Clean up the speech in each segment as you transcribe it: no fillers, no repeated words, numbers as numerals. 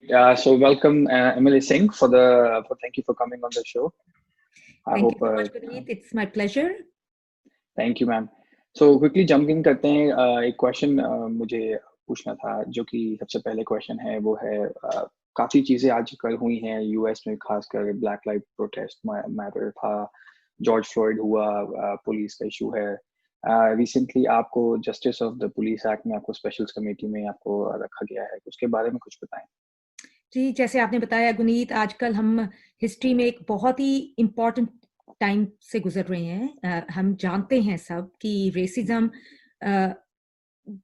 So welcome, Emily Singh, for thank you for coming on the show. I Thank hope. you so much, Puneet. It's my pleasure. Thank you, ma'am. So quickly jump in करते हैं. एक question मुझे पूछना था, जो कि सबसे पहले क्वेश्चन है वो है, काफी चीजें आजकल हुई हैं यूएस में, खासकर ब्लैक लाइव प्रोटेस्ट मैटर था, जॉर्ज फ्लॉयड हुआ, पुलिस का इशू है. रिसेंटली आपको justice of the police act में आपको स्पेशल कमेटी में आपको रखा गया है, उसके बारे में कुछ बताएं. जी, जैसे आपने बताया गुनीत, आजकल हम हिस्ट्री में एक बहुत ही इम्पोर्टेंट टाइम से गुजर रहे हैं. हम जानते हैं सब कि रेसिज्म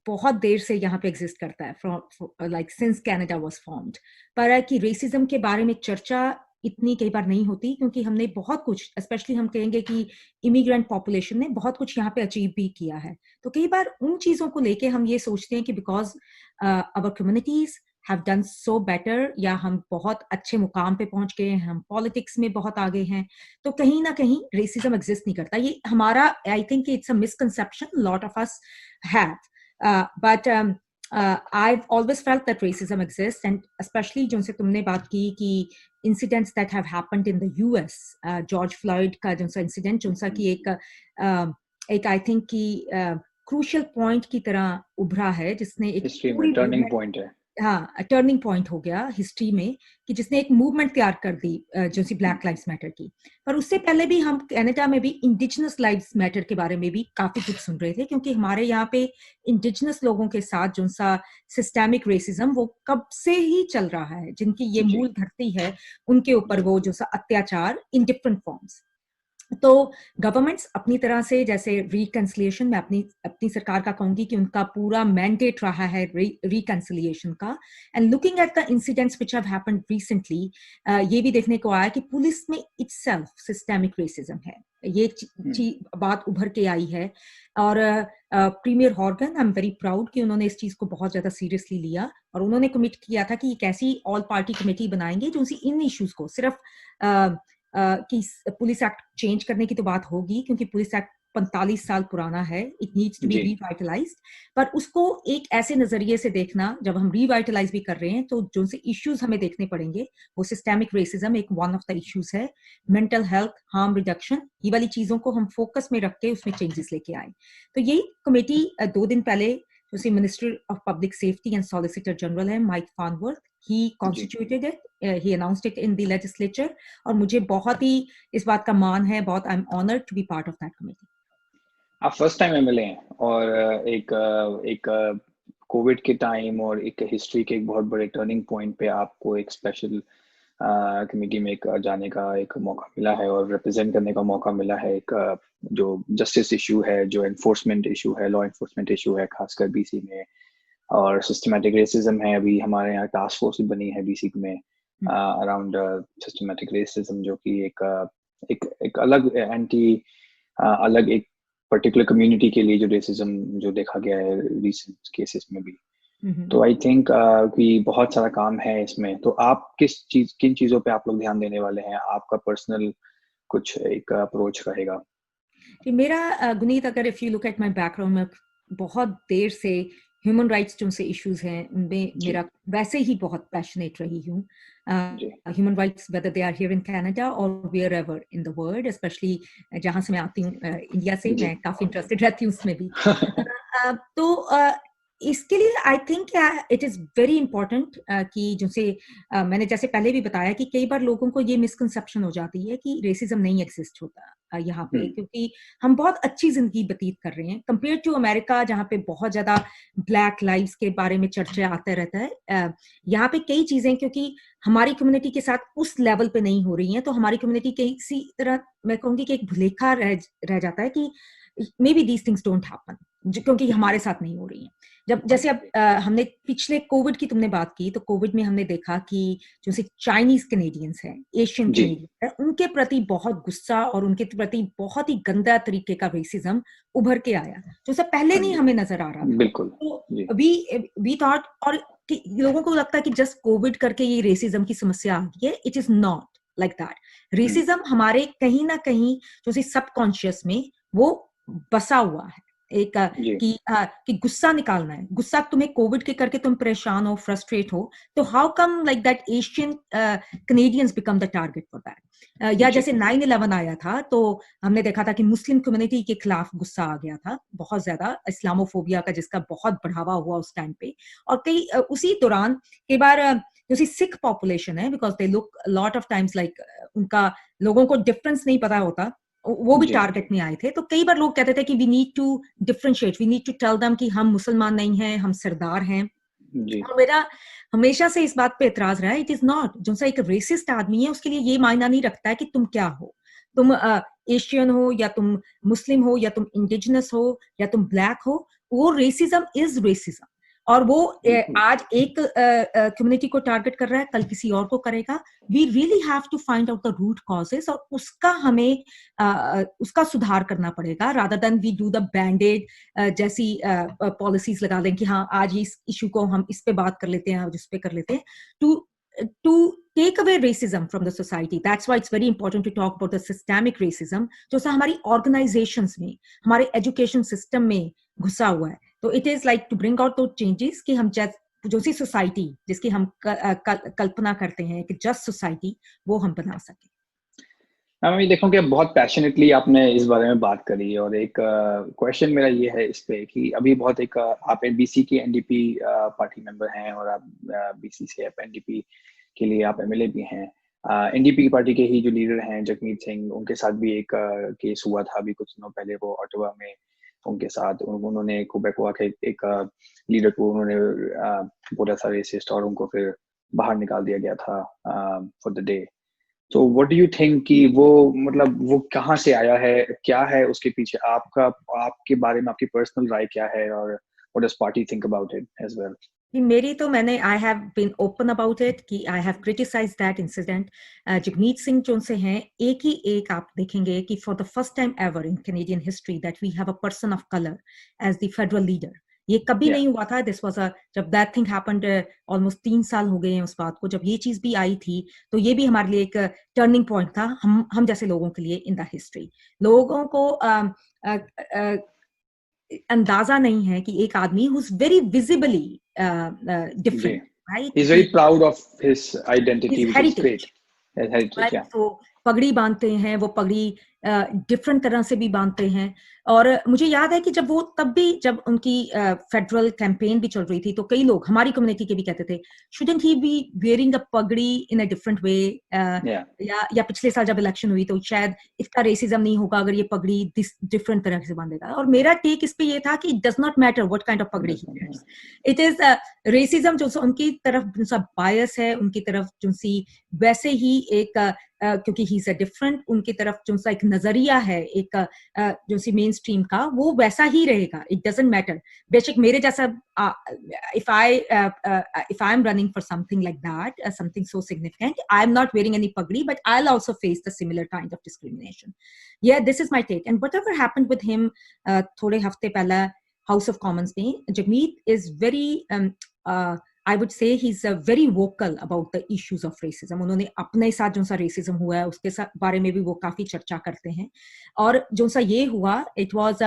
बहुत देर से यहाँ पे एग्जिस्ट करता है, from like since Canada was formed. पर कि रेसिज्म के बारे में चर्चा इतनी कई बार नहीं होती, क्योंकि हमने बहुत कुछ, स्पेशली हम कहेंगे कि इमिग्रेंट पॉपुलेशन ने बहुत कुछ यहाँ पे अचीव भी किया है. तो कई बार उन चीजों को लेके हम ये सोचते हैं कि because our communities have done so better, या हम बहुत अच्छे मुकाम पे पहुंच गए हैं, हम पॉलिटिक्स में बहुत आगे हैं, तो कहीं ना कहीं रेसिज्म एग्जिस्ट नहीं करता. ये हमारा, I think it's a misconception lot of us have, but I've always felt that racism exists, and especially जो से तुमने बात की कि incidents that have happened in the US, George Floyd का जो सा incident, जो सा कि एक I think कि crucial point की तरह उभरा है, जिसने एक हिस्ट्री में टर्निंग पॉइंट है. हाँ, टर्निंग पॉइंट हो गया हिस्ट्री में, कि जिसने एक मूवमेंट तैयार कर दी जो सी ब्लैक लाइव्स मैटर की. पर उससे पहले भी हम कनाडा में भी इंडिजिनस लाइव्स मैटर के बारे में भी काफी कुछ सुन रहे थे, क्योंकि हमारे यहाँ पे इंडिजिनस लोगों के साथ जो सा सिस्टेमिक रेसिज्म वो कब से ही चल रहा है, जिनकी ये मूल धरती है, उनके ऊपर वो जो सा अत्याचार इन डिफरेंट फॉर्म्स. तो गवर्नमेंट्स अपनी तरह से, जैसे रिकंसिलिएशन में अपनी सरकार का कहूंगी कि उनका पूरा मैंडेट रहा है रिकंसिलिएशन का. And looking at the incidents which have happened recently, ये भी देखने को आया कि पुलिस में इटसेल्फ सिस्टेमिक रेसिज्म है. ये बात उभर के आई है. और premier Horgan, I am very proud कि उन्होंने इस चीज को बहुत ज्यादा सीरियसली लिया, और उन्होंने कमिट किया था कि एक ऐसी ऑल पार्टी कमेटी बनाएंगे जो इन इश्यूज को सिर्फ कि पुलिस एक्ट चेंज करने की तो बात होगी, क्योंकि पुलिस एक्ट 45 साल पुराना है, इट नीड्स टू बी रिवाइटलाइज्ड. पर उसको एक ऐसे नजरिए से देखना, जब हम रिवाइटलाइज भी कर रहे हैं, तो जो से इश्यूज हमें देखने पड़ेंगे, वो सिस्टेमिक रेसिज्म एक वन ऑफ द इश्यूज है, मेंटल हेल्थ, हार्म रिडक्शन, ये वाली चीजों को हम फोकस में रख के उसमें चेंजेस लेके आए. तो यही कमेटी 2 दिन पहले जो minister of public safety and solicitor general है, mic फानवर्थ, he constituted it, he announced it in the legislature, और मुझे बहुत ही इस बात का मान है, बहुत I am honoured to be part of that committee. आप फर्स्ट टाइम एमएलए हैं, और एक कोविड के टाइम और एक हिस्ट्री के एक बहुत बड़े टर्निंग पॉइंट पे आपको एक स्पेशल कमेटी में जाने का एक मौका मिला है, और रिप्रेजेंट करने का मौका मिला है. एक जो जस्टिस इशू है, जो एनफोर्समेंट इशू है, लॉ एनफोर्समेंट इशू है, खासकर बीसी में, और सिस्टमैटिक रेसिज्म है. अभी हमारे यहाँ टास्क फोर्स बनी है बीसी में अराउंड सिस्टमैटिक रेसिज्म, जो कि एक अलग अलग एक पर्टिकुलर कम्युनिटी के लिए जो रेसिज्म जो देखा गया है रिसेंट केसेस में भी. तो आई थिंक कि बहुत सारा काम है इसमें. तो आप किन चीजों पे आप लोग ध्यान देने वाले हैं? आपका पर्सनल कुछ एक अप्रोच रहेगा? मेरा गुनीत, अगर if you look at my background, में बहुत देर से ह्यूमन राइट्स जो से इश्यूज हैं उनमें मेरा वैसे ही बहुत पैशनेट रही हूँ. Human rights whether they are here in Canada और wherever in the world, specially जहाँ से मैं आती हूँ इंडिया से, मैं काफी इंटरेस्टेड रहती हूँ उसमें भी. तो इसके लिए आई think it is very important कि जैसे मैंने जैसे पहले भी बताया कि कई बार लोगों को ये मिसकंसेप्शन हो जाती है कि रेसिज्म नहीं एग्जिस्ट होता यहाँ पे, क्योंकि हम बहुत अच्छी जिंदगी व्यतीत कर रहे हैं कंपेयर टू अमेरिका, जहाँ पे बहुत ज्यादा ब्लैक लाइव्स के बारे में चर्चा आता रहता है. यहाँ पे कई चीजें क्योंकि हमारी कम्युनिटी के साथ उस लेवल पे नहीं हो रही हैं, तो हमारी कम्युनिटी किसी तरह मैं कहूँगी कि एक भुलेखा रह जाता है कि may be these things don't happen, क्योंकि हमारे साथ नहीं हो रही हैं. जब जैसे अब हमने पिछले कोविड की तुमने बात की, तो कोविड में हमने देखा कि जो से चाइनीज कैनेडियंस हैं, एशियन कैनेडियंस हैं, उनके प्रति बहुत गुस्सा और उनके प्रति बहुत ही गंदा तरीके का रेसिज्म उभर के आया, जो सब पहले नहीं हमें नजर आ रहा था. बिल्कुल. तो वी थॉट, और कि लोगों को लगता है कि जस्ट कोविड करके ये रेसिज्म की समस्या आ गई है. It is not like that. Racism हमारे कहीं ना कहीं जो सबकॉन्शियस में वो बसा हुआ है. एक कि गुस्सा निकालना है, गुस्सा तुम्हें कोविड के करके तुम परेशान हो, फ्रस्ट्रेट हो, तो how come like that Asian Canadians become the target for that. या जैसे 9/11 आया था तो हमने देखा था कि मुस्लिम कम्युनिटी के खिलाफ गुस्सा आ गया था बहुत ज्यादा, इस्लामोफोबिया का जिसका बहुत बढ़ावा हुआ उस टाइम पे। और कई उसी दौरान कई बार जो सिख पॉपुलेशन है, because they look lot of times like, उनका लोगों को डिफरेंस नहीं पता होता, वो भी टारगेट में आए थे। तो कई बार लोग कहते थे कि we need to differentiate, we need to tell them कि हम मुसलमान नहीं हैं, हम सरदार हैं। और मेरा हमेशा से इस बात पे एतराज रहा है, इट इज नॉट, जो सा एक रेसिस्ट आदमी है उसके लिए ये मायना नहीं रखता है कि तुम क्या हो, तुम एशियन हो या तुम मुस्लिम हो या तुम इंडिजिनस हो या तुम ब्लैक हो, वो रेसिज्म इज रेसिज्म। और वो आज एक कम्युनिटी को टारगेट कर रहा है, कल किसी और को करेगा। We really have to find out the root causes और उसका हमें उसका सुधार करना पड़ेगा, rather than we do the bandaid जैसी पॉलिसीज लगा दें कि हाँ आज इस इशू को हम इस पे बात कर लेते हैं, आज इस पे कर लेते हैं, to take away racism from the society. That's why it's very important to talk about the systemic racism, जो सा हमारी organizations में, हमारे education system में घुसा हुआ है। तो it is like to bring out those changes कि हम जो सी सोसाइटी जिसकी हम कल्पना करते हैं कि जस्ट सोसाइटी, वो हम बना सके। मैं देखूं कि बहुत पैशनेटली आपने इस बारे में बात करी, और एक क्वेश्चन मेरा ये है इस पे कि अभी बहुत एक आप बीसी की एनडीपी पार्टी मेंबर हैं और आप बीसी से एनडीपी के लिए आप एमएलए भी हैं। एनडीपी की पार्टी के ही जो लीडर हैं जगमीत सिंह, उनके साथ भी एक केस हुआ था अभी कुछ दिनों पहले, वो ऑटोवा में उनके साथ उन्होंने क्वेबेक के एक लीडर को उन्होंने बोला था रेसिस्ट, और उनको फिर बाहर निकाल दिया गया था फॉर द डे। तो व्हाट डू यू थिंक कि वो मतलब वो कहाँ से आया है, क्या है उसके पीछे, आपके बारे में आपकी पर्सनल राय क्या है, और what does party think about it as well? मेरी तो I have been open about it कि I have criticised that incident. Jagmeet Singh जो से हैं, एक ही एक आप देखेंगे कि for the first time ever in Canadian history that we have a person of colour as the federal leader. ये कभी नहीं हुआ था। दिस वाज जब दैट थिंग हैपेंड, ऑलमोस्ट 3 साल हो गए हैं उस बात को, जब ये चीज भी आई थी, तो ये भी हमारे लिए एक टर्निंग पॉइंट था, हम जैसे लोगों के लिए इन द हिस्ट्री। लोगों को अंदाजा नहीं है कि एक आदमी who is very visibly different, right, he is very proud of his identity which is great, heritage. तो पगड़ी बांधते हैं, वो पगड़ी डिफरेंट तरह से भी बांधते हैं। और मुझे याद है कि जब वो तब भी जब उनकी फेडरल कैंपेन भी चल रही थी, तो कई लोग हमारी कम्युनिटी के भी कहते थे shouldn't he B wearing a पगड़ी इन अ डिफरेंट वे, या पिछले साल जब इलेक्शन हुई तो शायद इतना रेसिज्म नहीं होगा अगर ये पगड़ी डिफरेंट तरह से बांधेगा। और मेरा टेक इस पे ये था कि it does not matter what kind of पगड़ी he wears, it is racism जो उनकी तरफ जो सा बायस है, उनकी तरफ जो सी वैसे ही एक क्योंकि ही इज अ डिफरेंट, उनकी तरफ जो सा एक नजरिया है एक जो सी मेन स्ट्रीम का, वो वैसा ही रहेगा। इट डजंट मैटर बेशक मेरे जैसा if I am running for something like that, something so significant, I am not wearing any pagdi, but I'll also face the similar kind of discrimination. Yeah, this is my take. And whatever happened with him थोड़े हफ्ते पहले house of Commons में, Jagmeet is very I would say he's very vocal about the issues of racism. उन्होंने अपने साथ जो सा racism हुआ है उसके बारे में भी वो काफी चर्चा करते हैं। और जो सा ये हुआ, it was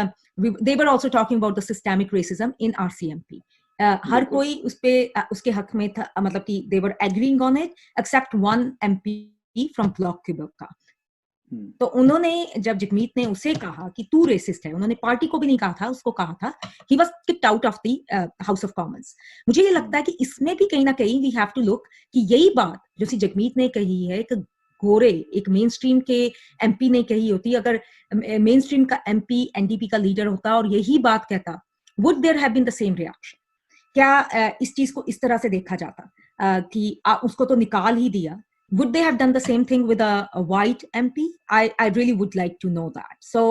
they were also talking about the systemic racism in RCMP. हर कोई उस पे उसके हक में था, मतलब कि they were agreeing on it except one MP from Bloc Quebec का। तो उन्होंने जब जगमीत ने उसे कहा कि तू रेसिस्ट है, उन्होंने पार्टी को भी नहीं कहा था, उसको कहा था, he was kicked out of the house of Commons. मुझे ये लगता है कि इसमें भी कहीं ना कहीं वी हैव टू लुक कि यही बात जो सी जगमीत ने कही है, एक गोरे एक मेन स्ट्रीम के एमपी ने कही होती, अगर मेन स्ट्रीम का एमपी एनडीपी का लीडर होता और यही बात कहता, would there have been the same reaction? क्या इस चीज को इस तरह से देखा जाता कि उसको तो निकाल ही दिया? Would they have done the same thing with a white MP? I really would like to know that. So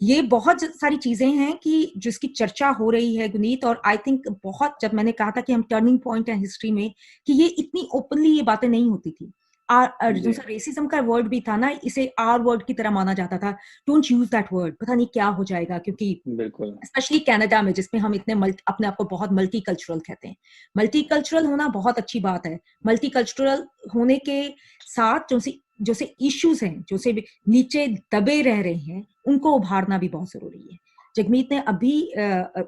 ये बहुत सारी चीजें हैं कि जिसकी चर्चा हो रही है गुनीत, और I think बहुत, जब मैंने कहा था कि हम टर्निंग पॉइंट है हिस्ट्री में, कि ये इतनी ओपनली ये बातें नहीं होती थी। जो सा रेसिज्म का वर्ड भी था ना, इसे आर वर्ड की तरह माना जाता था, डोंट यूज दैट वर्ड, पता नहीं क्या हो जाएगा, क्योंकि बिल्कुल स्पेशली कनाडा में जिसमें हम इतने अपने आप को बहुत मल्टीकल्चरल कहते हैं। मल्टीकल्चरल होना बहुत अच्छी बात है, मल्टीकल्चरल होने के साथ जो से इश्यूज हैं, जो से नीचे दबे रह रहे हैं, उनको उभारना भी बहुत जरूरी है। जगमीत ने अभी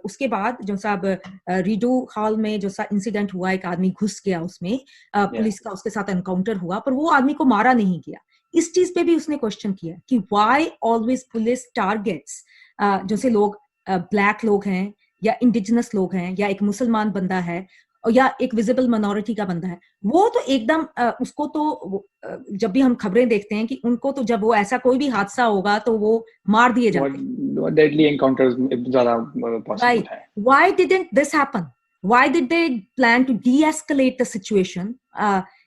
उसके बाद जो साहब रीडो हॉल में जो सा इंसिडेंट हुआ, एक आदमी घुस गया उसमें, पुलिस का उसके साथ एनकाउंटर हुआ, पर वो आदमी को मारा नहीं गया। इस चीज पे भी उसने क्वेश्चन किया कि व्हाई ऑलवेज पुलिस टारगेट्स जैसे लोग ब्लैक लोग हैं या इंडिजिनस लोग हैं या एक मुसलमान बंदा है या एक विजिबल माइनॉरिटी का बंदा है, वो तो एकदम उसको तो जब भी हम खबरें देखते हैं कि उनको तो जब वो ऐसा कोई भी हादसा होगा तो वो मार दिए जाते हैं। डेडली एनकाउंटर्स ज्यादा पॉसिबल Right. है। Why didn't this happen? Why did they plan to de-escalate the situation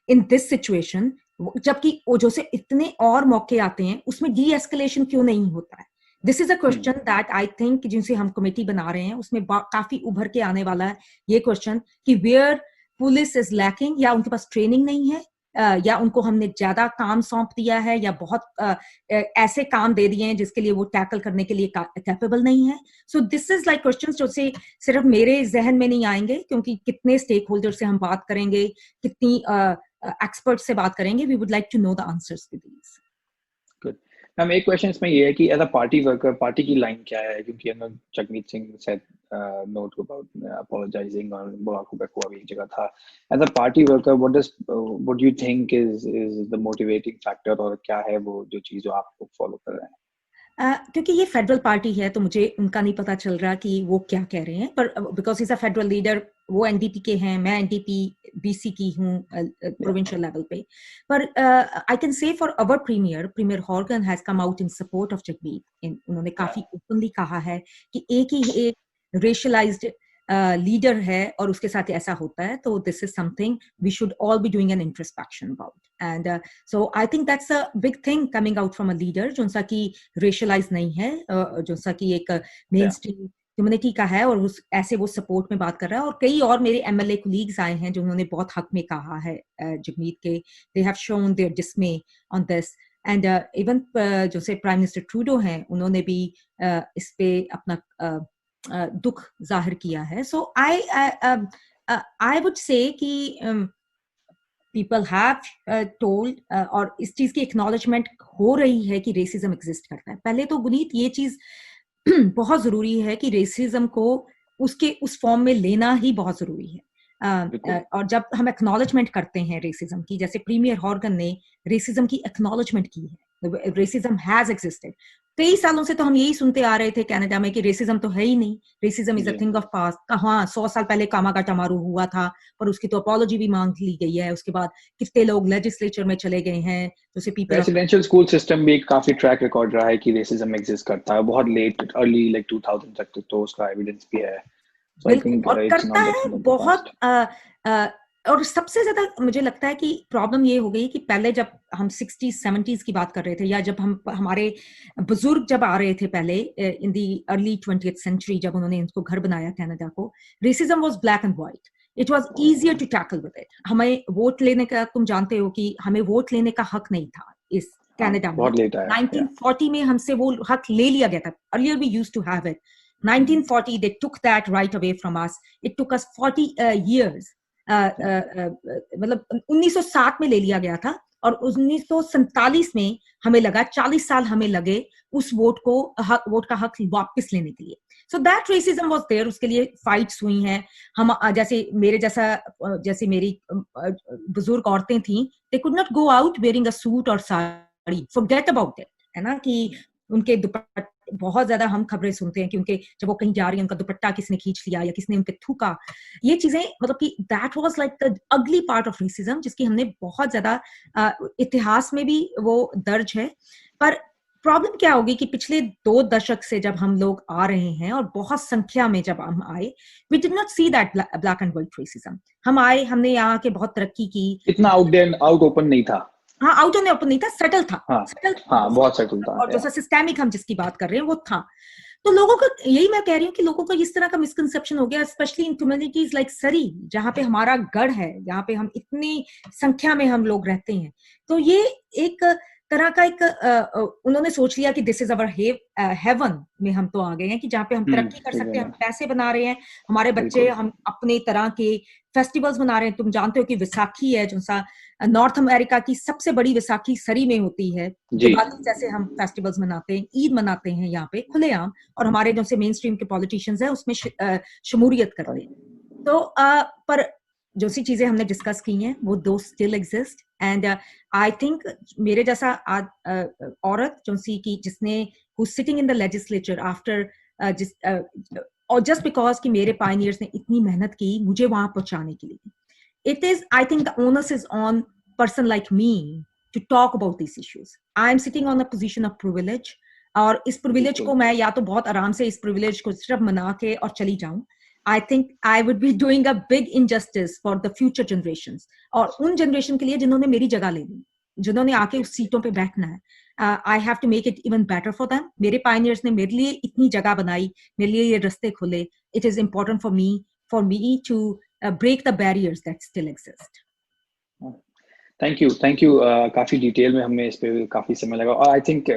in this situation? जबकि ओजो से इतने और मौके आते हैं, उसमें de-escalation क्यों नहीं होता है? This is a question that I think जिनसे हम कमेटी बना रहे हैं उसमें काफी उभर के आने वाला है ये क्वेश्चन कि where पुलिस is lacking, या उनके पास ट्रेनिंग नहीं है, या उनको हमने ज्यादा काम सौंप दिया है, या बहुत ऐसे काम दे दिए हैं जिसके लिए वो टैकल करने के लिए कैपेबल नहीं है। So this is like questions जो से सिर्फ मेरे जहन में नहीं आएंगे, क्योंकि कितने स्टेक होल्डर से हम बात करेंगे, कितनी एक्सपर्ट से बात करेंगे, we would like to know the answers to these. Good ma'am, एक क्वेश्चन इसमें ये है कि as a party worker party की लाइन क्या है, क्योंकि हमें Jagmeet Singh said not about apologising और बुराक हुबैको अभी एक जगह था। As a party worker what do you think is the motivating factor, और क्या है वो जो चीज जो आप फॉलो कर रहे हैं? क्योंकि ये फेडरल पार्टी है तो मुझे उनका नहीं पता चल रहा कि वो क्या कह रहे हैं, पर because is a federal leader, वो एनडीपी के हैं, मैं एनडीपी बीसी की हूँ प्रोविंशियल लेवल पे। पर I can say for our premier Horgan has come out in support of Jagmeet. उन्होंने काफी ओपनली कहा है कि एक ही एक रेशियलाइज्ड लीडर है और उसके साथ ऐसा होता है, तो this is something we should all be doing an introspection about. And so I think that's a big thing coming out from a leader जो सा कि रेशियलाइज नहीं है, जो सा कि एक मेन स्ट्रीम कम्युनिटी का है, और उस ऐसे वो सपोर्ट में बात कर रहा है। और कई और मेरे एमएलए कोलीग्स आए हैं जो उन्होंने बहुत हक में कहा है जगमीत के, they have shown their dismay on this. And even जो से प्राइम मिनिस्टर ट्रूडो हैं, उन्होंने भी इस पे अपना दुख जाहिर किया है। सो आई वुड से कि पीपल हैव टोल्ड, और इस चीज की एक्नॉलेजमेंट हो रही है कि रेसिज्म एग्जिस्ट करता है। पहले तो गुनीत ये चीज बहुत जरूरी है कि रेसिज्म को उसके उस फॉर्म में लेना ही बहुत जरूरी है। और जब हम एक्नॉलेजमेंट करते हैं रेसिज्म की, जैसे प्रीमियर हॉर्गन ने रेसिज्म की एक्नॉलेजमेंट की है, रेसिज्म हैज एग्जिस्टेड। कई सालों से तो हम यही सुनते आ रहे थे कनाडा में कि रेसिज्म तो है ही नहीं, racism is a thing of past. हाँ, 100 साल पहले कामागाटामारू हुआ था, पर उसकी तो अपॉलॉजी भी मांग ली गई है। उसके बाद कितने लोग लेजिस्लेचर में चले गए हैं, जैसे पीपल रेसिडेंशियल स्कूल सिस्टम भी काफी ट्रैक रिकॉर्ड रहा है कि रेसिज्म एग्जिस्ट करता है, बहुत लेट अर्ली लाइक 2000 तक तो उसका एविडेंस भी है। So I think और it's करता not that है thing of the बहुत past. और सबसे ज्यादा मुझे लगता है कि प्रॉब्लम ये हो गई कि पहले जब हम 60s 70s की बात कर रहे थे, या जब हम हमारे बुजुर्ग जब आ रहे थे पहले इन दी अर्ली 20th सेंचुरी, जब उन्होंने इनको घर बनाया कनाडा को, racism was black and white, it was easier to tackle with it. हमें वोट लेने का, तुम जानते हो कि हमें वोट लेने का हक नहीं था इस कनाडा में। 1940 में हमसे वो हक ले लिया गया था। Earlier we used to have it. 1940 they took that right away from us. It took us 40 years. मतलब 1907 में ले लिया गया था, और 1947 में हमें लगा, 40 साल हमें लगे उस वोट का हक वापस लेने के लिए। So that racism was there, उसके लिए फाइट्स हुई हैं। हम जैसे मेरी बुजुर्ग औरतें थी, they could not go out wearing a suit और साड़ी, फॉरगेट अबाउट इट, है ना, कि उनके दुपट्टे, बहुत ज्यादा हम खबरें सुनते हैं कि उनके जब वो कहीं जा रही है उनका दुपट्टा किसने खींच लिया या किसने उनके थूका। ये चीजें मतलब कि that was like the ugly part of racism, जिसकी हमने बहुत ज्यादा इतिहास में भी वो दर्ज है। पर प्रॉब्लम क्या होगी कि पिछले 2 दशक से जब हम लोग आ रहे हैं और बहुत संख्या में जब हम आए, we did not see that black and white racism. हम आए, हमने यहाँ के बहुत तरक्की की, इतना आउट ओपन नहीं था। हाँ, आउट ऑन ओपन नहीं था, सेटल था। हाँ, सेटल हाँ, बहुत सेटल था। और जैसा सिस्टेमिक हम जिसकी बात कर रहे हैं वो था। तो लोगों का, यही मैं कह रही हूँ कि लोगों का इस तरह का मिसकंसेप्शन हो गया, स्पेशली इन कम्युनिटीज लाइक सरी, जहाँ पे हमारा गढ़ है, जहाँ पे हम इतनी संख्या में हम लोग रहते हैं। तो ये एक तरह का एक उन्होंने सोच लिया कि दिस इज अवर हेवन में हम तो आ गए हैं कि जहाँ पे हम तरक्की कर सकते हैं, हम पैसे बना रहे हैं, हमारे बच्चे हम अपने तरह के फेस्टिवल्स मना रहे हैं। तुम जानते हो कि विसाखी है जो सा नॉर्थ अमेरिका की सबसे बड़ी विसाखी सरी में होती है, दिवाली जैसे हम फेस्टिवल्स मनाते हैं, ईद मनाते हैं यहाँ पे खुलेआम, और हमारे जो से मेन स्ट्रीम के पॉलिटिशियंस हैं उसमें शमूलियत करते हैं। तो पर जो सी चीजें हमने डिस्कस की हैं वो दो still exist, and I think मेरे जैसा औरत जो सी की जिसने who sitting in the legislature after और जस्ट बिकॉज कि मेरे पायनियर्स ने इतनी मेहनत की मुझे वहां पहुंचाने के लिए, it is, I think the onus is on person like me to talk about these issues. I am sitting on a position of privilege, और इस privilege को मैं या तो बहुत आराम से इस privilege को सिर्फ मना के और चली जाऊं, I think I would be doing a big injustice for the future generations, और उन generation के लिए जिन्होंने मेरी जगह ले ली, जिन्होंने आके उस सीटों पे बैठना है. I have to make it even better for them. मेरे pioneers ने मेरे लिए इतनी जगह बनाई, मेरे लिए ये रास्ते खोले. It is important for me to break the barriers that still exist. Thank you. काफी डिटेल में हमें इस पे काफी समय लगा, और आई थिंक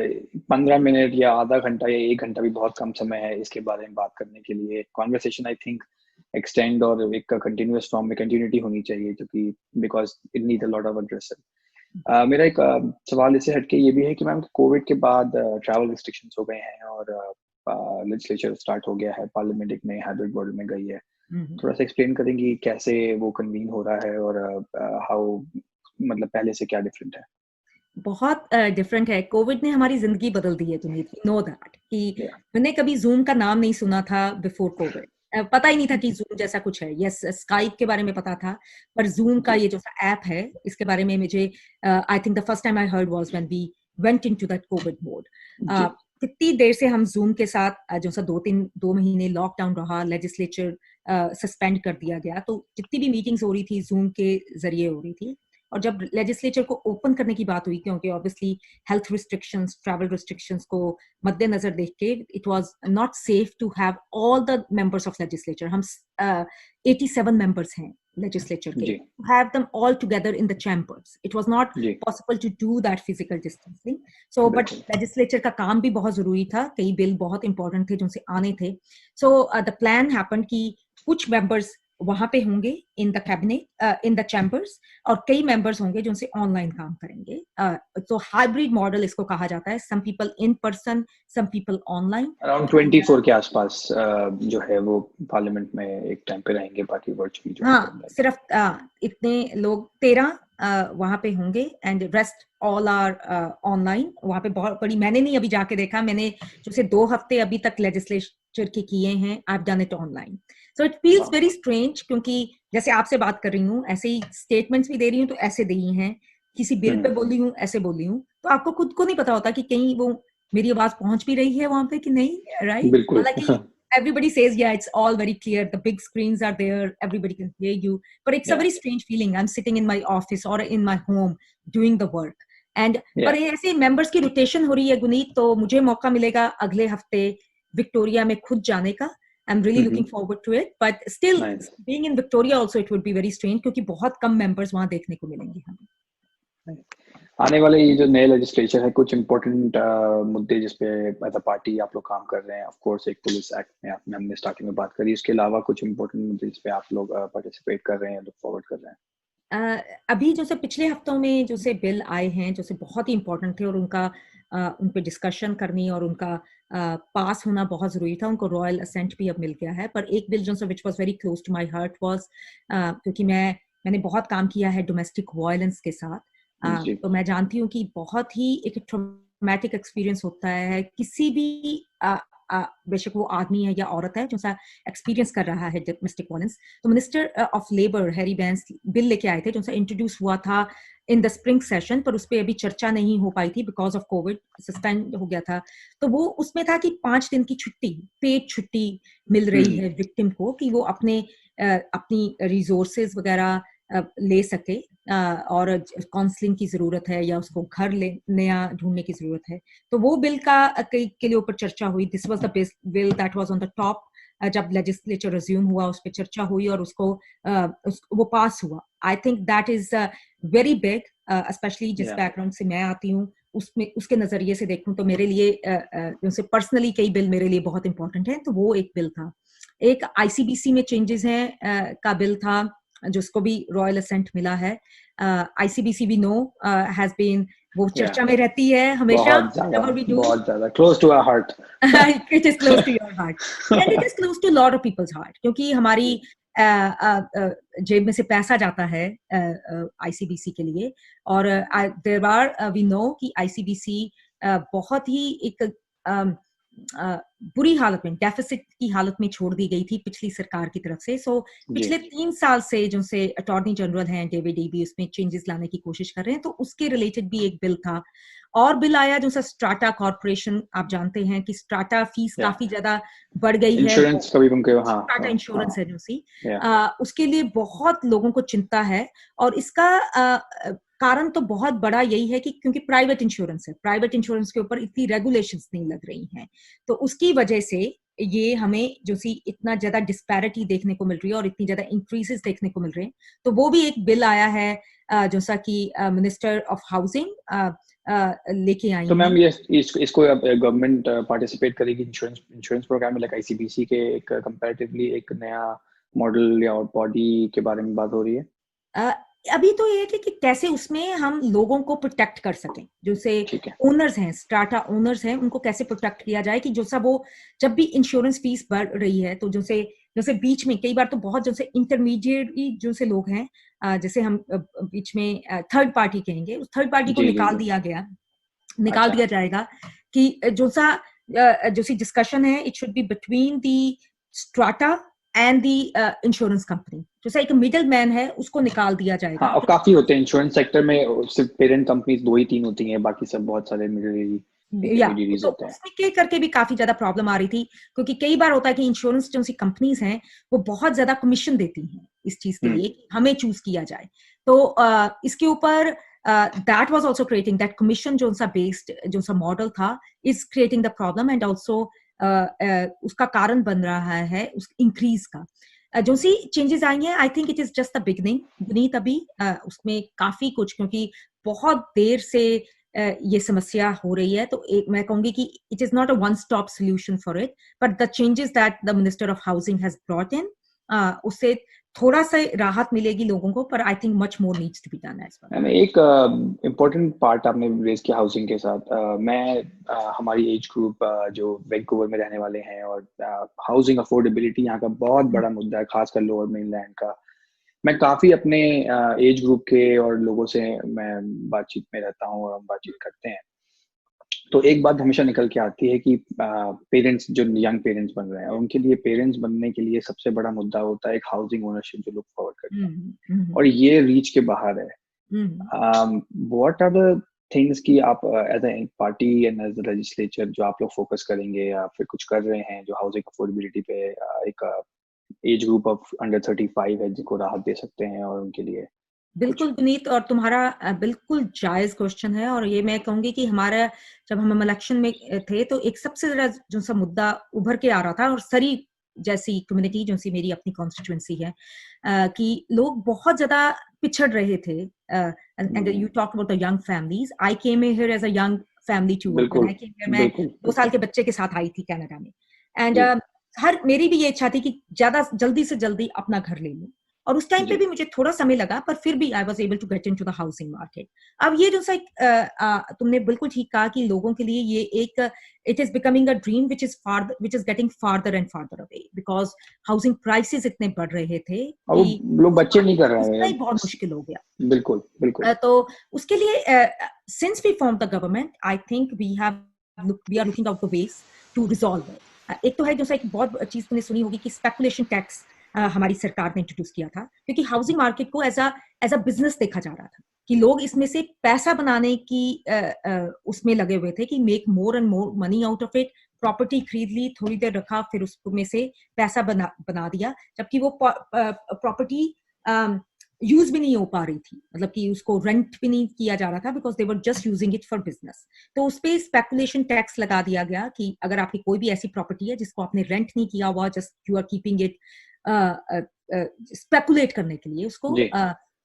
15 मिनट या आधा घंटा या 1 घंटा भी बहुत कम समय है इसके बारे में बात करने के लिए. कॉन्वर्सेशन आई थिंक एक्सटेंड और एक कंटिन्यूअस फॉर्म में कंटिन्यूटी होनी चाहिए, क्योंकि because it need a lot of addressing. मेरा एक सवाल इससे हटके ये भी है कि मैम कोविड के बाद ट्रैवल रिस्ट्रिक्शंस हो गए हैं और लेजिस्लेचर स्टार्ट हो गया है, पार्लियामेंट एक नए हाइब्रिड मॉडल में गई है. थोड़ा सा एक्सप्लेन करेंगी कैसे वो कन्वीन हो रहा है और हाउ, मतलब पहले से क्या डिफरेंट है? बहुत डिफरेंट है. कोविड ने हमारी जिंदगी बदल दी है, तुम्हें नो दैट कि मैंने कभी जूम का नाम नहीं सुना था बिफोर कोविड. पता ही नहीं था कि जूम जैसा कुछ है. यस, स्काइप के बारे में पता था, पर जूम का ये जो ऐप है इसके बारे में मुझे I think the first time I heard was when we went into that covid mode. कितनी देर से हम जूम के साथ जो सा 2 महीने लॉकडाउन रहा, लेजिस्लेचर सस्पेंड कर दिया गया, तो जितनी भी मीटिंग्स हो रही थी जूम के जरिए हो रही थी. और जब लेजिस्लेचर को ओपन करने की बात हुई, क्योंकि obviously health restrictions, travel restrictions को मद्देनजर देख के it was not safe to have all the members of legislature. हम 87 मेंबर्स हैं लेजिस्लेचर के, to have them all together in the chambers. It was not possible to do that physical distancing. So, but legislature का काम भी बहुत जरूरी था, कई बिल बहुत इंपॉर्टेंट थे जो उनसे आने थे. So the plan happened कि कुछ मेंबर्स वहां पे होंगे in the cabinet, in the chambers, और कई मेंबर्स होंगे जो उनसे ऑनलाइन काम करेंगे. तो हाइब्रिड मॉडल इसको कहा जाता है. Some people in person, some people online. Around 24 के आसपास जो है वो पार्लियामेंट में एक टाइम पे रहेंगे, बाकी वर्चुअली जो हाँ, सिर्फ इतने लोग 13 वहां पे होंगे, and rest all are online. वहां पे बहुत बड़ी, मैंने नहीं अभी जाके देखा, मैंने जो से 2 हफ्ते अभी तक लेजिस्लेचर के किए हैं, I have done it online. So it feels very strange, क्योंकि जैसे आपसे बात कर रही हूँ ऐसे ही स्टेटमेंट्स भी दे रही हूँ तो ऐसे दे रही हैं, किसी बिल पे बोल रही हूँ ऐसे बोल रही हूँ, तो आपको खुद को नहीं पता होता कि कहीं वो मेरी आवाज पहुंच भी रही है वहां पे कि नहीं, राइट? हालांकि everybody says yeah, it's all very clear, the big screens are there, everybody can hear you, but it's a very strange feeling. I'm sitting in my office or in my home doing the work, and पर ऐसे members की rotation हो रही है गुनीत, तो मुझे मौका मिलेगा अगले हफ्ते विक्टोरिया में खुद जाने का. I'm really looking forward to it, but still being in Victoria also it would be very strange, क्योंकि बहुत कम मेंबर्स वहां देखने को मिलेंगे हमें. आने वाले ये जो नए लेजिस्लेचर है, कुछ इम्पोर्टेंट मुद्दे जिसपे एज अ पार्टी आप लोग काम कर रहे हैं. ऑफ कोर्स एक पुलिस एक्ट में आपने हमने स्टार्टिंग में बात करी, उसके अलावा कुछ इम्पोर्टेंट मुद्दे जिसपे आप लोग पार्टिसिपेट कर रहे हैं, लुक फॉरवर्ड कर रहे हैं? अभी जो से पिछले हफ्तों में जो से बिल आए हैं जो से बहुत ही इम्पोर्टेंट थे, और उनका उन पे डिस्कशन करनी और उनका पास होना बहुत जरूरी था. उनको रॉयल असेंट भी अब मिल गया है. पर एक बिल जो से which was very close to my heart was, क्योंकि मैंने बहुत काम किया है डोमेस्टिक वायलेंस के साथ, तो मैं जानती हूँ कि बहुत ही एक ट्रॉमेटिक एक्सपीरियंस होता है किसी भी बेशक वो आदमी है या औरत है जो सा एक्सपीरियंस कर रहा है डोमेस्टिक वायलेंस. तो minister of labour Harry Bains bill लेके आए थे जो सा इंट्रोड्यूस हुआ था इन द स्प्रिंग सेशन, पर उस पर अभी चर्चा नहीं हो पाई थी बिकॉज ऑफ कोविड, सस्पेंड हो गया था. तो वो उसमें था कि 5 दिन की छुट्टी, पेड छुट्टी मिल रही है विक्टिम को, कि वो अपनी रिसोर्सेज वगैरह ले सके, और काउंसलिंग की जरूरत है या उसको घर नया ढूंढने की जरूरत है. तो वो बिल का के लिए ऊपर चर्चा हुई. This was the bill that was on the top. जब लेजिस्लेचर रिज्यूम हुआ उस पर चर्चा हुई और वो पास हुआ. आई think that is very big, specially जिस बैकग्राउंड से मैं आती हूँ. उसमें उसके नजरिए से देखूं तो मेरे लिए जैसे पर्सनली कई बिल मेरे लिए बहुत इंपॉर्टेंट है, तो वो एक बिल था। एक आईसीबीसी में चेंजेस हैं का बिल था, जिसको भी रॉयल असेंट मिला है। ICBC we know has been, वो या चर्चा में रहती है हमेशा, whatever we do. बहुत ज्यादा close to our heart. It is close to your heart and it is close to a lot of people's heart, क्योंकि हमारी जेब में से पैसा जाता है आईसीबीसी के लिए। और देयर आर वी नो कि आईसीबीसी बहुत ही एक बुरी हालत में, डेफिसिट की हालत में छोड़ दी गई थी पिछली सरकार की तरफ से। सो पिछले 3 साल से जो से अटॉर्नी जनरल हैं डेविड ईबी, उसमें चेंजेस लाने की कोशिश कर रहे हैं, तो उसके रिलेटेड भी एक बिल था। और बिल आया जो सा स्ट्राटा कॉर्पोरेशन, आप जानते हैं कि स्ट्राटा फीस काफी ज्यादा बढ़ गई है, इंश्योरेंस कभी उनके स्ट्राटा इंश्योरेंस है जो सी उसके लिए बहुत लोगों को चिंता है। और इसका कारण तो बहुत बड़ा यही है कि क्योंकि प्राइवेट इंश्योरेंस है, प्राइवेट इंश्योरेंस के ऊपर इतनी रेगुलेशंस नहीं लग रही हैं, तो उसकी वजह से ये हमें जो सी इतना ज्यादा डिस्पैरिटी देखने को मिल रही है और इतनी ज्यादा इंक्रीजेस देखने को मिल रहे हैं। तो वो भी एक बिल आया है जो सा कि मिनिस्टर ऑफ हाउसिंग लेके आई। तो मैम ये इसको गवर्नमेंट पार्टिसिपेट करेगी इंश्योरेंस इंश्योरेंस प्रोग्राम में, लाइक आईसीबीसी के एक कंपैरेटिवली एक नया मॉडल या बॉडी के बारे में बात हो रही है? अभी तो ये है कि कैसे उसमें हम लोगों को प्रोटेक्ट कर सकें, जो से ओनर्स हैं, स्ट्राटा ओनर्स हैं, उनको कैसे प्रोटेक्ट किया जाए कि जो सब वो जब भी इंश्योरेंस फीस बढ़ रही है तो जैसे बीच में कई बार तो बहुत जैसे इंटरमीडिएट जो से लोग हैं, जैसे हम बीच में थर्ड पार्टी कहेंगे, उस थर्ड पार्टी को निकाल दिया जाएगा कि जो सी डिस्कशन है, it should be between the strata and the insurance company, जो एक मिडिल मैन है उसको निकाल दिया जाएगा। हाँ, और काफी होते हैं इंश्योरेंस सेक्टर में, सिर्फ पेरेंट कंपनीज 2 ही 3 होती हैं, बाकी सब बहुत सारे इंटरमीडिएरीज तो होते हैं। उसमें के करके भी काफी ज्यादा प्रॉब्लम आ रही थी, क्योंकि कई बार होता है कि इंश्योरेंस जो सी कंपनीज हैं वो बहुत ज्यादा कमीशन देती हैं इस चीज के लिए कि हमें चूज किया जाए। तो इसके ऊपर that was also creating that commission जो सा based जो सा मॉडल था is creating the problem and also उसका कारण बन रहा है उस इंक्रीज का। जो सी चेंजेस आई हैं, I think it is just the beginning Buneet. अभी उसमें काफी कुछ, क्योंकि बहुत देर से ये समस्या हो रही है, तो मैं कहूंगी कि it is not a one stop solution for it, but the changes that the minister of housing has brought in, उससे थोड़ा सा राहत मिलेगी लोगों को, पर I think much more needs to be done as well. एक इम्पोर्टेंट पार्ट आपने रेज किया हाउसिंग के साथ। मैं हमारी एज ग्रुप जो वैंकूवर में रहने वाले हैं, और हाउसिंग अफोर्डेबिलिटी यहाँ का बहुत बड़ा मुद्दा है, खासकर लोअर मेनलैंड का। मैं काफी अपने एज ग्रुप के और लोगों से मैं बातचीत में रहता हूँ और हम बातचीत करते हैं, तो एक बात हमेशा निकल के आती है कि पेरेंट्स जो यंग पेरेंट्स बन रहे हैं, उनके लिए पेरेंट्स बनने के लिए सबसे बड़ा मुद्दा होता है एक हाउसिंग ओनरशिप जो लुक फॉरवर्ड करते हैं, और ये रीच के बाहर है। व्हाट आर द थिंग्स कि आप as a party and as a legislature जो आप लोग फोकस करेंगे या फिर कुछ कर रहे हैं जो हाउसिंग अफोर्डेबिलिटी पे एक एज ग्रुप ऑफ अंडर 35 है जिनको राहत दे सकते हैं और उनके लिए? बिल्कुल पुनीत, और तुम्हारा बिल्कुल जायज क्वेश्चन है। और ये मैं कहूंगी कि हमारा जब हम इलेक्शन में थे तो एक सबसे ज्यादा जो सा मुद्दा उभर के आ रहा था, और सरी जैसी कम्युनिटी जो सी मेरी अपनी कॉन्स्टिट्यूएंसी है कि लोग बहुत ज्यादा पिछड़ रहे थे। And you talk about the young families, I came here as a young family too. मैं 2 साल के बच्चे के साथ आई थी कनाडा में, एंड मेरी भी ये इच्छा थी कि ज्यादा जल्दी से जल्दी अपना घर ले लूं, और उस टाइम पे भी मुझे थोड़ा समय लगा, पर फिर भी I was able to get into the housing market. अब ये जो सा तुमने बिल्कुल ठीक कहा कि लोगों के लिए ये एक it is becoming a dream which is getting farther and farther away, because housing prices इतने बढ़ रहे थे कि लोग बच्चे नहीं कर रहे हैं, बहुत मुश्किल हो गया। बिल्कुल बिल्कुल। तो उसके लिए since we form the government, I think we are looking out the ways to resolve it. एक तो है जो सा एक बहुत चीज तुमने सुनी होगी कि स्पेकुलेशन टैक्स हमारी सरकार ने इंट्रोड्यूस किया था, क्योंकि हाउसिंग मार्केट को एज अ बिजनेस देखा जा रहा था कि लोग इसमें से पैसा बनाने की उसमें लगे हुए थे कि make more and more money out of it. Property खरीद ली, थोड़ी देर रखा, फिर उसमें से पैसा बना दिया, जबकि वो प्रॉपर्टी यूज भी नहीं हो पा रही थी, मतलब कि उसको रेंट भी नहीं किया जा रहा था, because they were just using it for business. तो उस पर स्पेकुलेशन टैक्स लगा दिया गया कि अगर आपकी कोई भी ऐसी प्रॉपर्टी है जिसको आपने रेंट नहीं किया हुआ, just you are keeping it speculate करने के लिए उसको,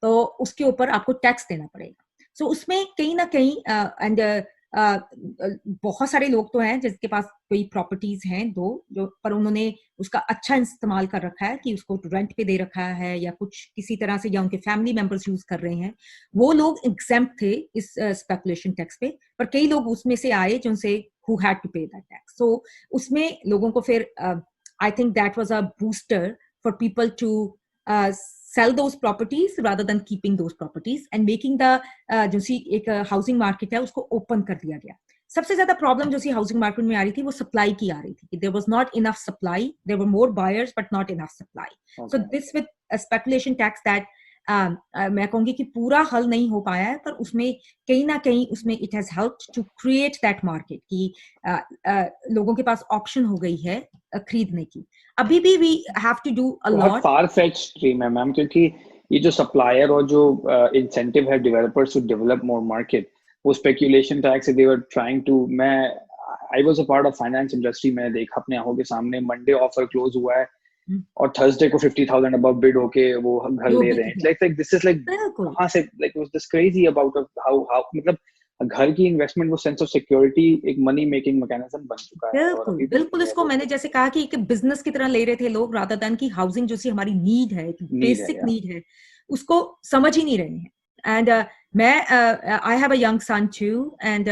तो उसके ऊपर आपको टैक्स देना पड़ेगा। सो उसमें कहीं ना कहीं एंड बहुत सारे लोग तो हैं जिसके पास कोई प्रॉपर्टीज हैं दो, जो पर उन्होंने उसका अच्छा इस्तेमाल कर रखा है कि उसको रेंट पे दे रखा है या कुछ किसी तरह से, या उनके फैमिली मेंबर्स यूज कर रहे हैं, वो लोग एग्जेम्प्ट थे इस स्पेकुलेशन टैक्स पे। पर कई लोग उसमें से आए जिनसे who had to pay that tax, so उसमें लोगों को फिर I think that was a booster for people to sell those properties rather than keeping those properties and making the जो सी एक हाउसिंग मार्केट है उसको ओपन कर दिया गया। सबसे ज्यादा प्रॉब्लम जो सी हाउसिंग मार्केट में आ रही थी वो सप्लाई की आ रही थी कि there was not enough supply, there were more buyers but not enough supply. So this with speculation tax that मैं कहूंगी कि पूरा हल नहीं हो पाया है, पर उसमें कहीं ना कहीं उसमें it has helped to create that market कि लोगों के पास ऑप्शन हो गई है खरीदने की। अभी भी we have to do a बहुत लॉट। फार फेच ड्रीम है मैम, क्योंकि ये जो सप्लायर और जो इंसेंटिव है developers to develop more market, वो speculation tax they were trying to, मैं I was a part of finance industry में, देखा अपने आंखों के सामने, मंडे ऑफर क्लोज हुआ है और थर्सडे को 50,000 अबव बिड होके वो घर जो ले बिक रहे हैं। गया लाइक दिस इज लाइक, बिल्कुल कहाँ से, like was this crazy about how how मतलब घर की इन्वेस्टमेंट, वो सेंस ऑफ सिक्योरिटी एक मनी मेकिंग मैकेनिज्म बन चुका है और बिल्कुल अभी भी बिल्कुल, है इसको वो। मैंने जैसे कहा कि एक बिजनेस की तरह ले रहे थे लोग, रादर देन की हाउसिंग जो सी हमारी नीड है, नीड है बेसिक या नीड है, उसको समझ ही नहीं रहे हैं। एंड मैं I have a young son too, and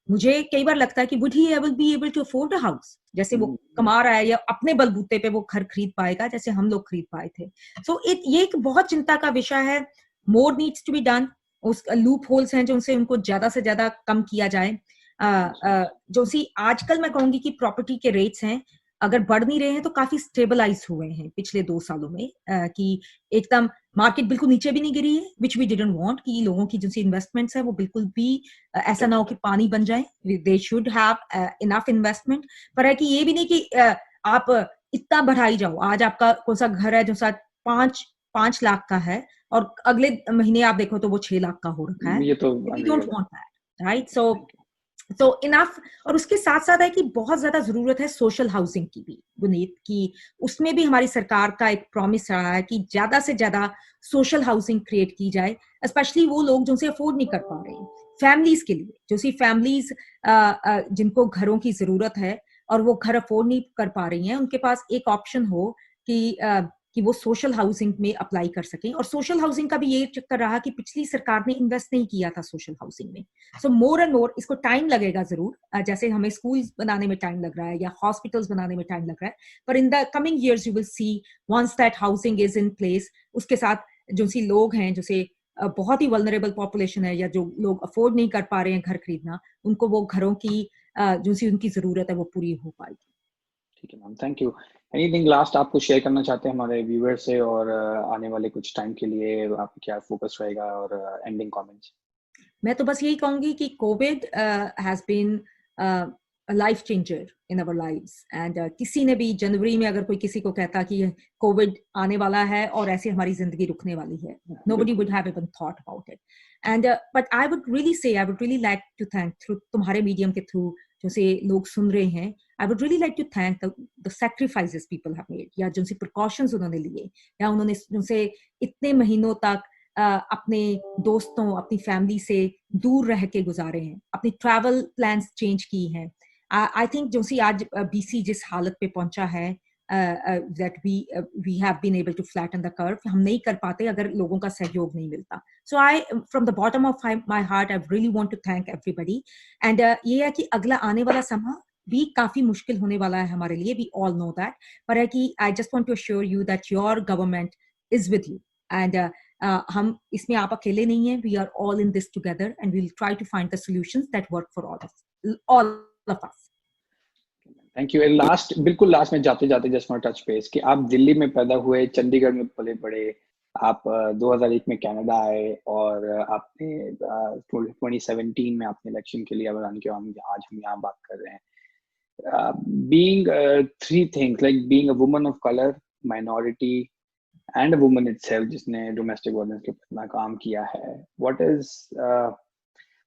मुझे कई बार लगता है कि would he able be able to afford a house, जैसे वो कमा रहा है या अपने बलबूते पे वो घर खरीद पाएगा जैसे हम लोग खरीद पाए थे। सो ये एक बहुत चिंता का विषय है। More needs to be done. उस लूप होल्स हैं जो उनसे उनको ज्यादा से ज्यादा कम किया जाए। जो सी आजकल मैं कहूंगी कि प्रॉपर्टी के रेट्स हैं, अगर बढ़ नहीं रहे हैं तो काफी स्टेबलाइज हुए हैं पिछले 2 सालों में, कि एकदम मार्केट बिल्कुल नीचे भी नहीं गिरी है, विच वी डिडंट वांट कि लोगों की जो सी इन्वेस्टमेंट्स है वो बिल्कुल भी ऐसा ना हो कि पानी बन जाए। They should have enough investment. पर है कि ये भी नहीं कि आप इतना बढ़ाई जाओ। आज आपका कौन सा घर है जो सा 5 लाख का है और अगले महीने आप देखो तो वो 6 लाख का हो रखा है। ये तो वी डोंट अनरियल है। Want that, right? So enough. और उसके साथ साथ है कि बहुत ज्यादा जरूरत है सोशल हाउसिंग की भी, गुनीत की। उसमें भी हमारी सरकार का एक प्रॉमिस रहा है कि ज्यादा से ज्यादा सोशल हाउसिंग क्रिएट की जाए, स्पेशली वो लोग जो उसे अफोर्ड नहीं कर पा रहे हैं, फैमिलीज के लिए, जो सी फैमिलीज जिनको घरों की जरूरत है और वो घर अफोर्ड नहीं कर पा रही हैं, उनके पास एक ऑप्शन हो कि कि वो सोशल हाउसिंग में अप्लाई कर सकें। और सोशल हाउसिंग का भी ये चक्कर रहा कि पिछली सरकार ने इन्वेस्ट नहीं किया था सोशल हाउसिंग में। सो मोर एंड मोर इसको टाइम लगेगा जरूर, जैसे हमें स्कूल्स बनाने में टाइम लग रहा है या हॉस्पिटल्स बनाने में टाइम लग रहा है, पर in the coming years you will see once that housing is in place, उसके साथ जो सी लोग हैं, जैसे बहुत ही वल्नरेबल पॉपुलेशन है या जो लोग अफोर्ड नहीं कर पा रहे हैं घर खरीदना, उनको वो घरों की जो सी उनकी जरूरत है वो पूरी हो पाएगी। ठीक है ma'am, thank you. Anything last आप कुछ शेयर करना चाहते हैं हमारे व्यूअर से, और आने वाले कुछ टाइम के लिए आप क्या फोकस रहेगा, और एंडिंग कमेंट्स? मैं तो बस यही कहूंगी कि covid has been life changer in our lives, and किसी ने भी जनवरी में अगर कोई किसी को कहता कि कोविड आने वाला है और ऐसे हमारी जिंदगी रुकने वाली है, nobody बिल्कुल। would have even thought about it. And but I would really say, I would really like to thank through तुम्हारे मीडियम के थ्रू जो से लोग सुन रहे हैं, I would really like to thank the sacrifices people have made, या जो से precautions उन्होंने लिए, या उन्होंने जो से इतने महीनों तक अपने दोस्तों, अपनी फैमिली से दूर रह के गुजारे हैं, अपनी ट्रैवल प्लान्स चेंज की हैं। आई थिंक जो सी आज बीसी जिस हालत पे पहुंचा है, that we have been able to flatten the curve, हम नहीं कर पाते अगर लोगों का सहयोग नहीं मिलता। So I from the bottom of my heart I really want to thank everybody. And ये है कि अगला आने वाला समय भी काफी मुश्किल होने वाला है हमारे लिए, वी ऑल नो दैट। पर है कि I just want to assure you that your government is with you, and हम इसमें आप अकेले नहीं हैं, we are all in this together and we will try to find the solutions that work for all of us. Thank you. Last, बिल्कुल last में जाते जाते जस्ट वांट टच बेस कि आप दिल्ली में पैदा हुए, चंडीगढ़ में पले बड़े, आप 2001 में कनाडा आए, और आपने 2017 में आपने इलेक्शन के लिए रन किया, आज हम यहाँ बात कर रहे हैं। Being three things, like being a woman of color, minority, and a woman itself जिसने डोमेस्टिक वायलेंस के ऊपर इतना काम किया है, what is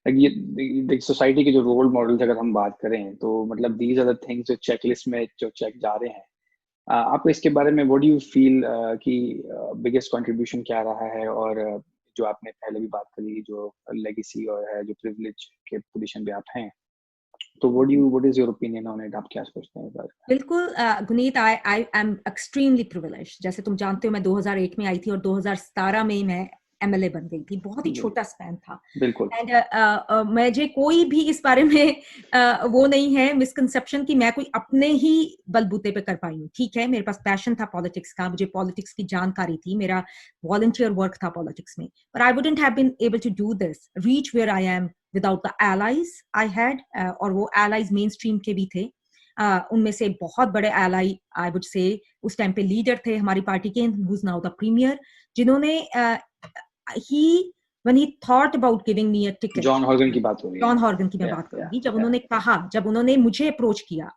like ये सोसाइटी के जो रोल मॉडल्स अगर हम बात करें तो मतलब these are the things जो चेकलिस्ट में जो चेक जा रहे हैं, आपको इसके बारे में what do you feel कि बिगेस्ट कंट्रीब्यूशन क्या रहा है, और जो आपने पहले भी बात करी, जो लेगेसी और है, जो प्रिविलेज के पोजीशन पे आप हैं, तो what is your opinion on it? आप क्या सोचते हैं इस बारे में? बिल्कुल Guneet, I am extremely privileged. जैसे तुम जानते हो मैं 2001 में आई थी और 2017 में मैं एमएलए बन गई थी। बहुत ही छोटा स्पैन था। बिल्कुल। एंड मुझे कोई भी इस बारे में वो नहीं है मिसकंसेप्शन कि मैं कोई अपने ही बलबूते पे कर पाई हूँ। ठीक है, मेरे पास पैशन था पॉलिटिक्स का, मुझे पॉलिटिक्स की जानकारी थी, मेरा वॉलंटियर वर्क था पॉलिटिक्स में, but I wouldn't have been able to do this, reach where I am without the allies I had, और वो allies मेन स्ट्रीम के भी थे। उनमें से बहुत बड़े एलाई आई वुड से उस टाइम पे लीडर थे हमारी पार्टी के, who is now the premier, जिन्होंने he when he thought about giving me a ticket, John Horgan की बात हो रही है। जॉन हॉर्गन की मैं बात करूंगी। जब उन्होंने कहा, जब उन्होंने मुझे अप्रोच किया,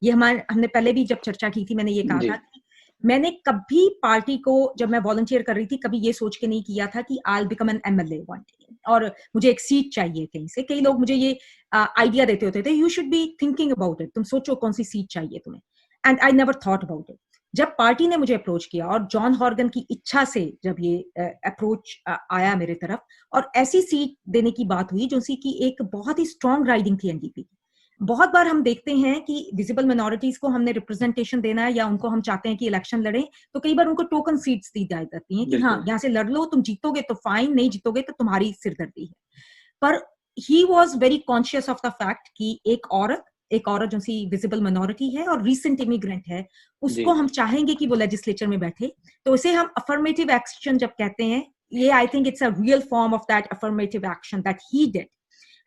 ये हमने पहले भी जब चर्चा की थी, मैंने ये कहा था कि मैंने कभी पार्टी को, जब मैं वॉलंटियर कर रही थी, कभी ये सोच के नहीं किया था कि I will become an MLA one day और मुझे एक सीट चाहिए कहीं से। कई लोग मुझे ये आइडिया देते होते थे, you should be thinking about it, तुम सोचो कौन सी सीट चाहिए तुम्हें, and I never thought about it. जब पार्टी ने मुझे अप्रोच किया और जॉन हॉर्गन की इच्छा से जब ये अप्रोच आया मेरे तरफ और ऐसी सीट देने की बात हुई जो सी की एक बहुत ही स्ट्रॉन्ग राइडिंग थी एनडीपी की। बहुत बार हम देखते हैं कि विजिबल मिनोरिटीज को हमने रिप्रेजेंटेशन देना है या उनको हम चाहते हैं कि इलेक्शन लड़े, तो कई बार उनको टोकन सीट्स दी जाती हैं कि हाँ यहाँ से लड़ लो, तुम जीतोगे तो फाइन, नहीं जीतोगे तो तुम्हारी सिरदर्दी है। पर he was very conscious of the fact कि एक औरत जो सी विजिबल मिनोरिटी है और रिसेंट इमिग्रेंट है, उसको हम चाहेंगे कि वो लेजिस्लेचर में बैठे, तो इसे हम अफर्मेटिव एक्शन जब कहते हैं, ये I think it's a real form of that affirmative action that he did.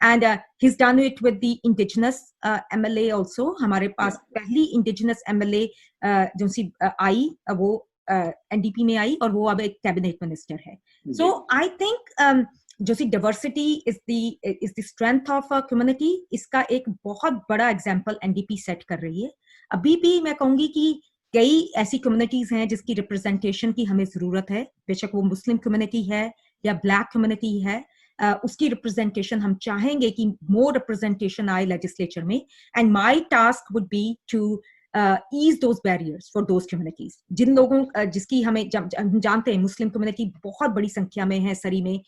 And he's done it with the indigenous MLA also. हमारे पास पहली indigenous MLA जो सी आई, वो NDP में आई और वो अब एक कैबिनेट मिनिस्टर है। So I think जो सी diversity is the strength of a community, इसका एक बहुत बड़ा एग्जाम्पल NDP सेट कर रही है। अभी भी मैं कहूंगी कि कई ऐसी कम्युनिटीज हैं जिसकी रिप्रेजेंटेशन की हमें जरूरत है, बेशक वो मुस्लिम कम्युनिटी है या ब्लैक कम्युनिटी है, उसकी रिप्रेजेंटेशन हम चाहेंगे कि मोर रिप्रेजेंटेशन आए लेजिस्लेचर में, and my task would be to ease those barriers for those communities. जिन लोगों जिसकी हमें हम जानते हैं मुस्लिम कम्युनिटी बहुत बड़ी संख्या में है सरी में,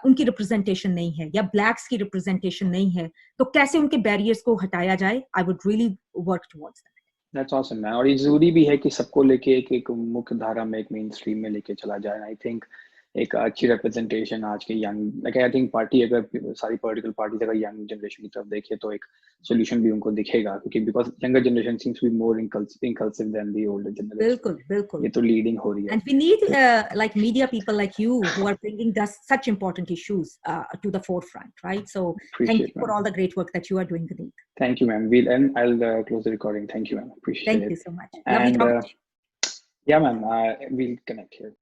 उनकी रिप्रेजेंटेशन नहीं है या ब्लैक्स की रिप्रेजेंटेशन नहीं है, तो कैसे उनके बैरियर्स को हटाया जाए, I would really work towards that. That's awesome, man. और ये जरूरी भी है कि सबको लेके एक मुख्य धारा में, एक मेन स्ट्रीम में लेके चला जाए। आई थिंक एक अच्छी रिप्रेजेंटेशन आज के young, like I think party, अगर सारी पॉलिटिकल पार्टीज अगर यंग जनरेशन की तरफ देखे तो एक सोल्यूशन भी उनको दिखेगा, क्योंकि because younger generation seems to be more inclusive than the older generation. बिल्कुल बिल्कुल, ये तो लीडिंग हो रही है। And we need like media people like you who are bringing such important issues to the forefront, right? So thank you for all the great work that you are doing, Vineet. Thank you, ma'am. I'll close the recording. Thank you, ma'am. Appreciate it. Thank you so much. Lovely talking to you. Yeah, ma'am. We'll connect here.